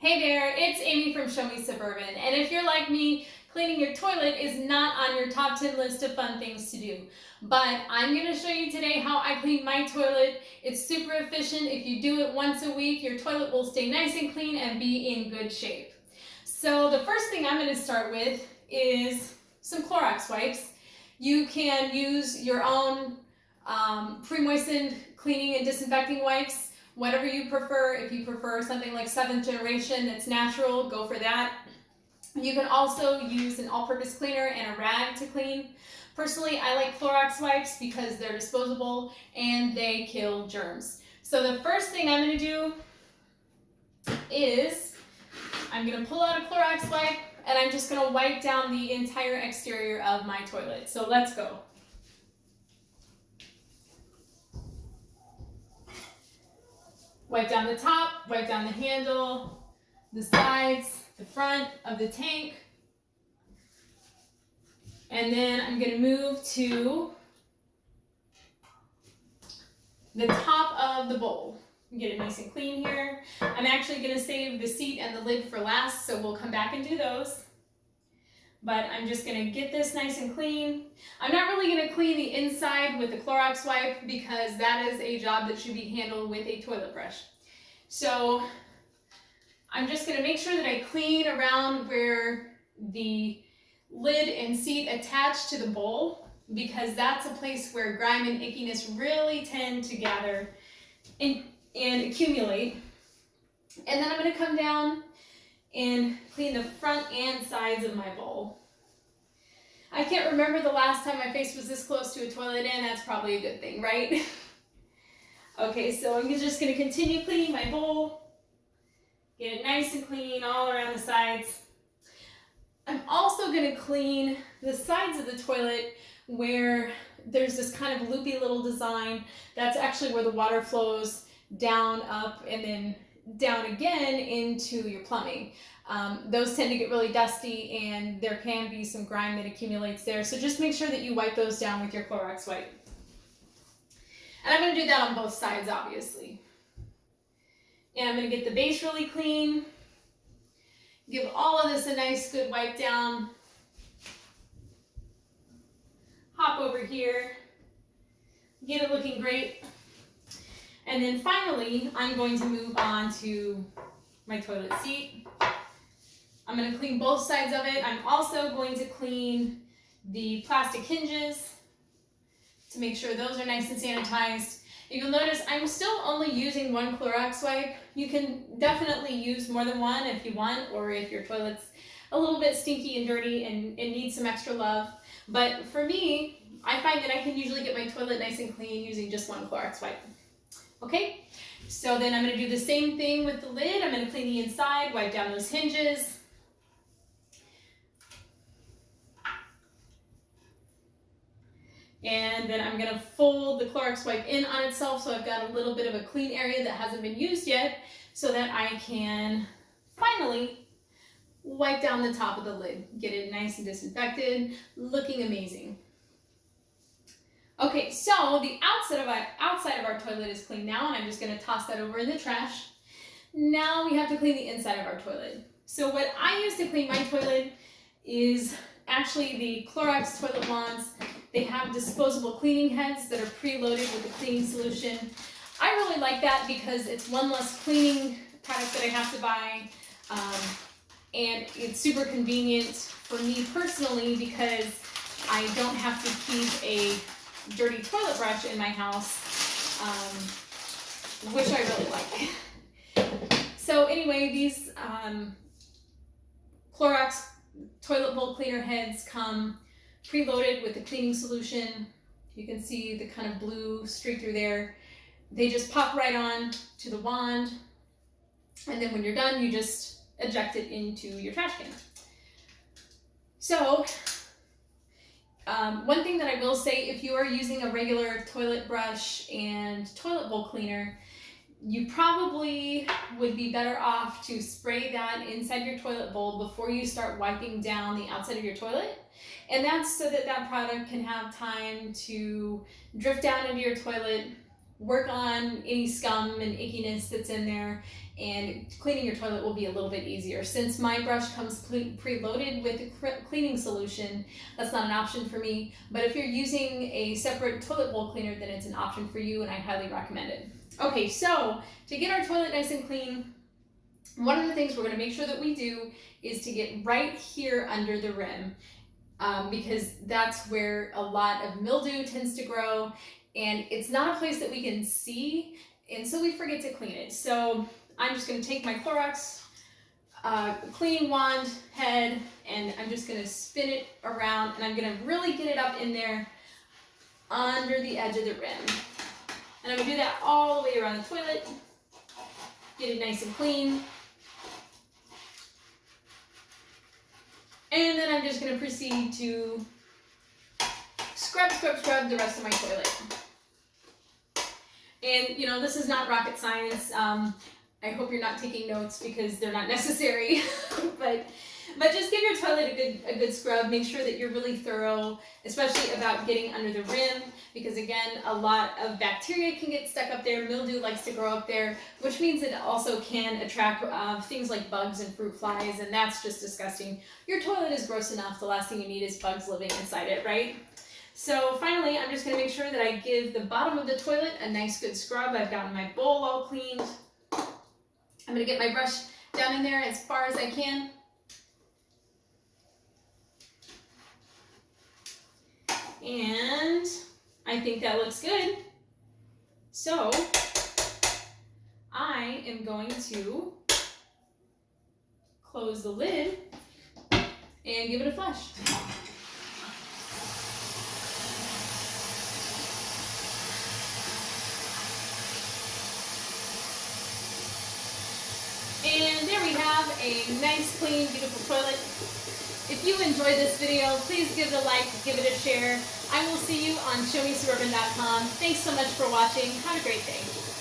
Hey there, it's Amy from ShowMe Suburban, and if you're like me, cleaning your toilet is not on your top 10 list of fun things to do. But I'm going to show you today how I clean my toilet. It's super efficient. If you do it once a week, your toilet will stay nice and clean and be in good shape. So the first thing I'm going to start with is some Clorox wipes. You can use your own pre-moistened cleaning and disinfecting wipes. Whatever you prefer. If you prefer something like 7th generation that's natural, go for that. You can also use an all-purpose cleaner and a rag to clean. Personally, I like Clorox wipes because they're disposable and they kill germs. So the first thing I'm going to do is I'm going to pull out a Clorox wipe and I'm just going to wipe down the entire exterior of my toilet. So let's go. Wipe down the top, wipe down the handle, the sides, the front of the tank. And then I'm going to move to the top of the bowl. Get it nice and clean here. I'm actually going to save the seat and the lid for last, so we'll come back and do those. But I'm just going to get this nice and clean. I'm not really going to clean the inside with the Clorox wipe because that is a job that should be handled with a toilet brush. So I'm just going to make sure that I clean around where the lid and seat attach to the bowl, because that's a place where grime and ickiness really tend to gather and accumulate. And then I'm going to come down and clean the front and sides of my bowl. I can't remember the last time my face was this close to a toilet, and that's probably a good thing, right? Okay, so I'm just going to continue cleaning my bowl, get it nice and clean all around the sides. I'm also going to clean the sides of the toilet where there's this kind of loopy little design. That's actually where the water flows down, up, and then down again into your plumbing. Those tend to get really dusty and there can be some grime that accumulates there. So just make sure that you wipe those down with your Clorox wipe. And I'm going to do that on both sides, obviously. And I'm going to get the base really clean. Give all of this a nice good wipe down. Hop over here. Get it looking great. And then finally, I'm going to move on to my toilet seat. I'm going to clean both sides of it. I'm also going to clean the plastic hinges to make sure those are nice and sanitized. You'll notice I'm still only using one Clorox wipe. You can definitely use more than one if you want, or if your toilet's a little bit stinky and dirty and needs some extra love. But for me, I find that I can usually get my toilet nice and clean using just one Clorox wipe. Okay, so then I'm going to do the same thing with the lid. I'm going to clean the inside, wipe down those hinges. And then I'm going to fold the Clorox wipe in on itself so I've got a little bit of a clean area that hasn't been used yet, so that I can finally wipe down the top of the lid. Get it nice and disinfected, looking amazing. Okay, so the outside of our toilet is clean now, and I'm just going to toss that over in the trash. Now we have to clean the inside of our toilet. So what I use to clean my toilet is actually the Clorox Toilet Wands. They have disposable cleaning heads that are preloaded with a cleaning solution. I really like that because it's one less cleaning product that I have to buy, and it's super convenient for me personally because I don't have to keep a dirty toilet brush in my house, which I really like. So anyway, these Clorox toilet bowl cleaner heads come preloaded with the cleaning solution. You can see the kind of blue streak through there. They just pop right on to the wand, and then when you're done, you just eject it into your trash can. So one thing that I will say, if you are using a regular toilet brush and toilet bowl cleaner, you probably would be better off to spray that inside your toilet bowl before you start wiping down the outside of your toilet. And that's so that that product can have time to drift down into your toilet, work on any scum and ickiness that's in there, and cleaning your toilet will be a little bit easier. Since my brush comes preloaded with a cleaning solution, that's not an option for me. But if you're using a separate toilet bowl cleaner, then it's an option for you, and I highly recommend it. Okay, so to get our toilet nice and clean, one of the things we're going to make sure that we do is to get right here under the rim, because that's where a lot of mildew tends to grow, and it's not a place that we can see, and so we forget to clean it. So I'm just going to take my Clorox cleaning wand head, and I'm just going to spin it around, and I'm going to really get it up in there under the edge of the rim. And I'm going to do that all the way around the toilet, get it nice and clean. And then I'm just going to proceed to scrub the rest of my toilet. And, you know, this is not rocket science. I hope you're not taking notes because they're not necessary. but just give your toilet a good scrub. Make sure that you're really thorough, especially about getting under the rim, because again, a lot of bacteria can get stuck up there. Mildew likes to grow up there, which means it also can attract things like bugs and fruit flies, and that's just disgusting. Your toilet is gross enough. The last thing you need is bugs living inside it, right? So finally, I'm just going to make sure that I give the bottom of the toilet a nice good scrub. I've gotten my bowl all cleaned. I'm going to get my brush down in there as far as I can. And I think that looks good. So I am going to close the lid and give it a flush. And there we have a nice, clean, beautiful toilet. If you enjoyed this video, please give it a like, give it a share. I will see you on showmesuburban.com. Thanks so much for watching. Have a great day.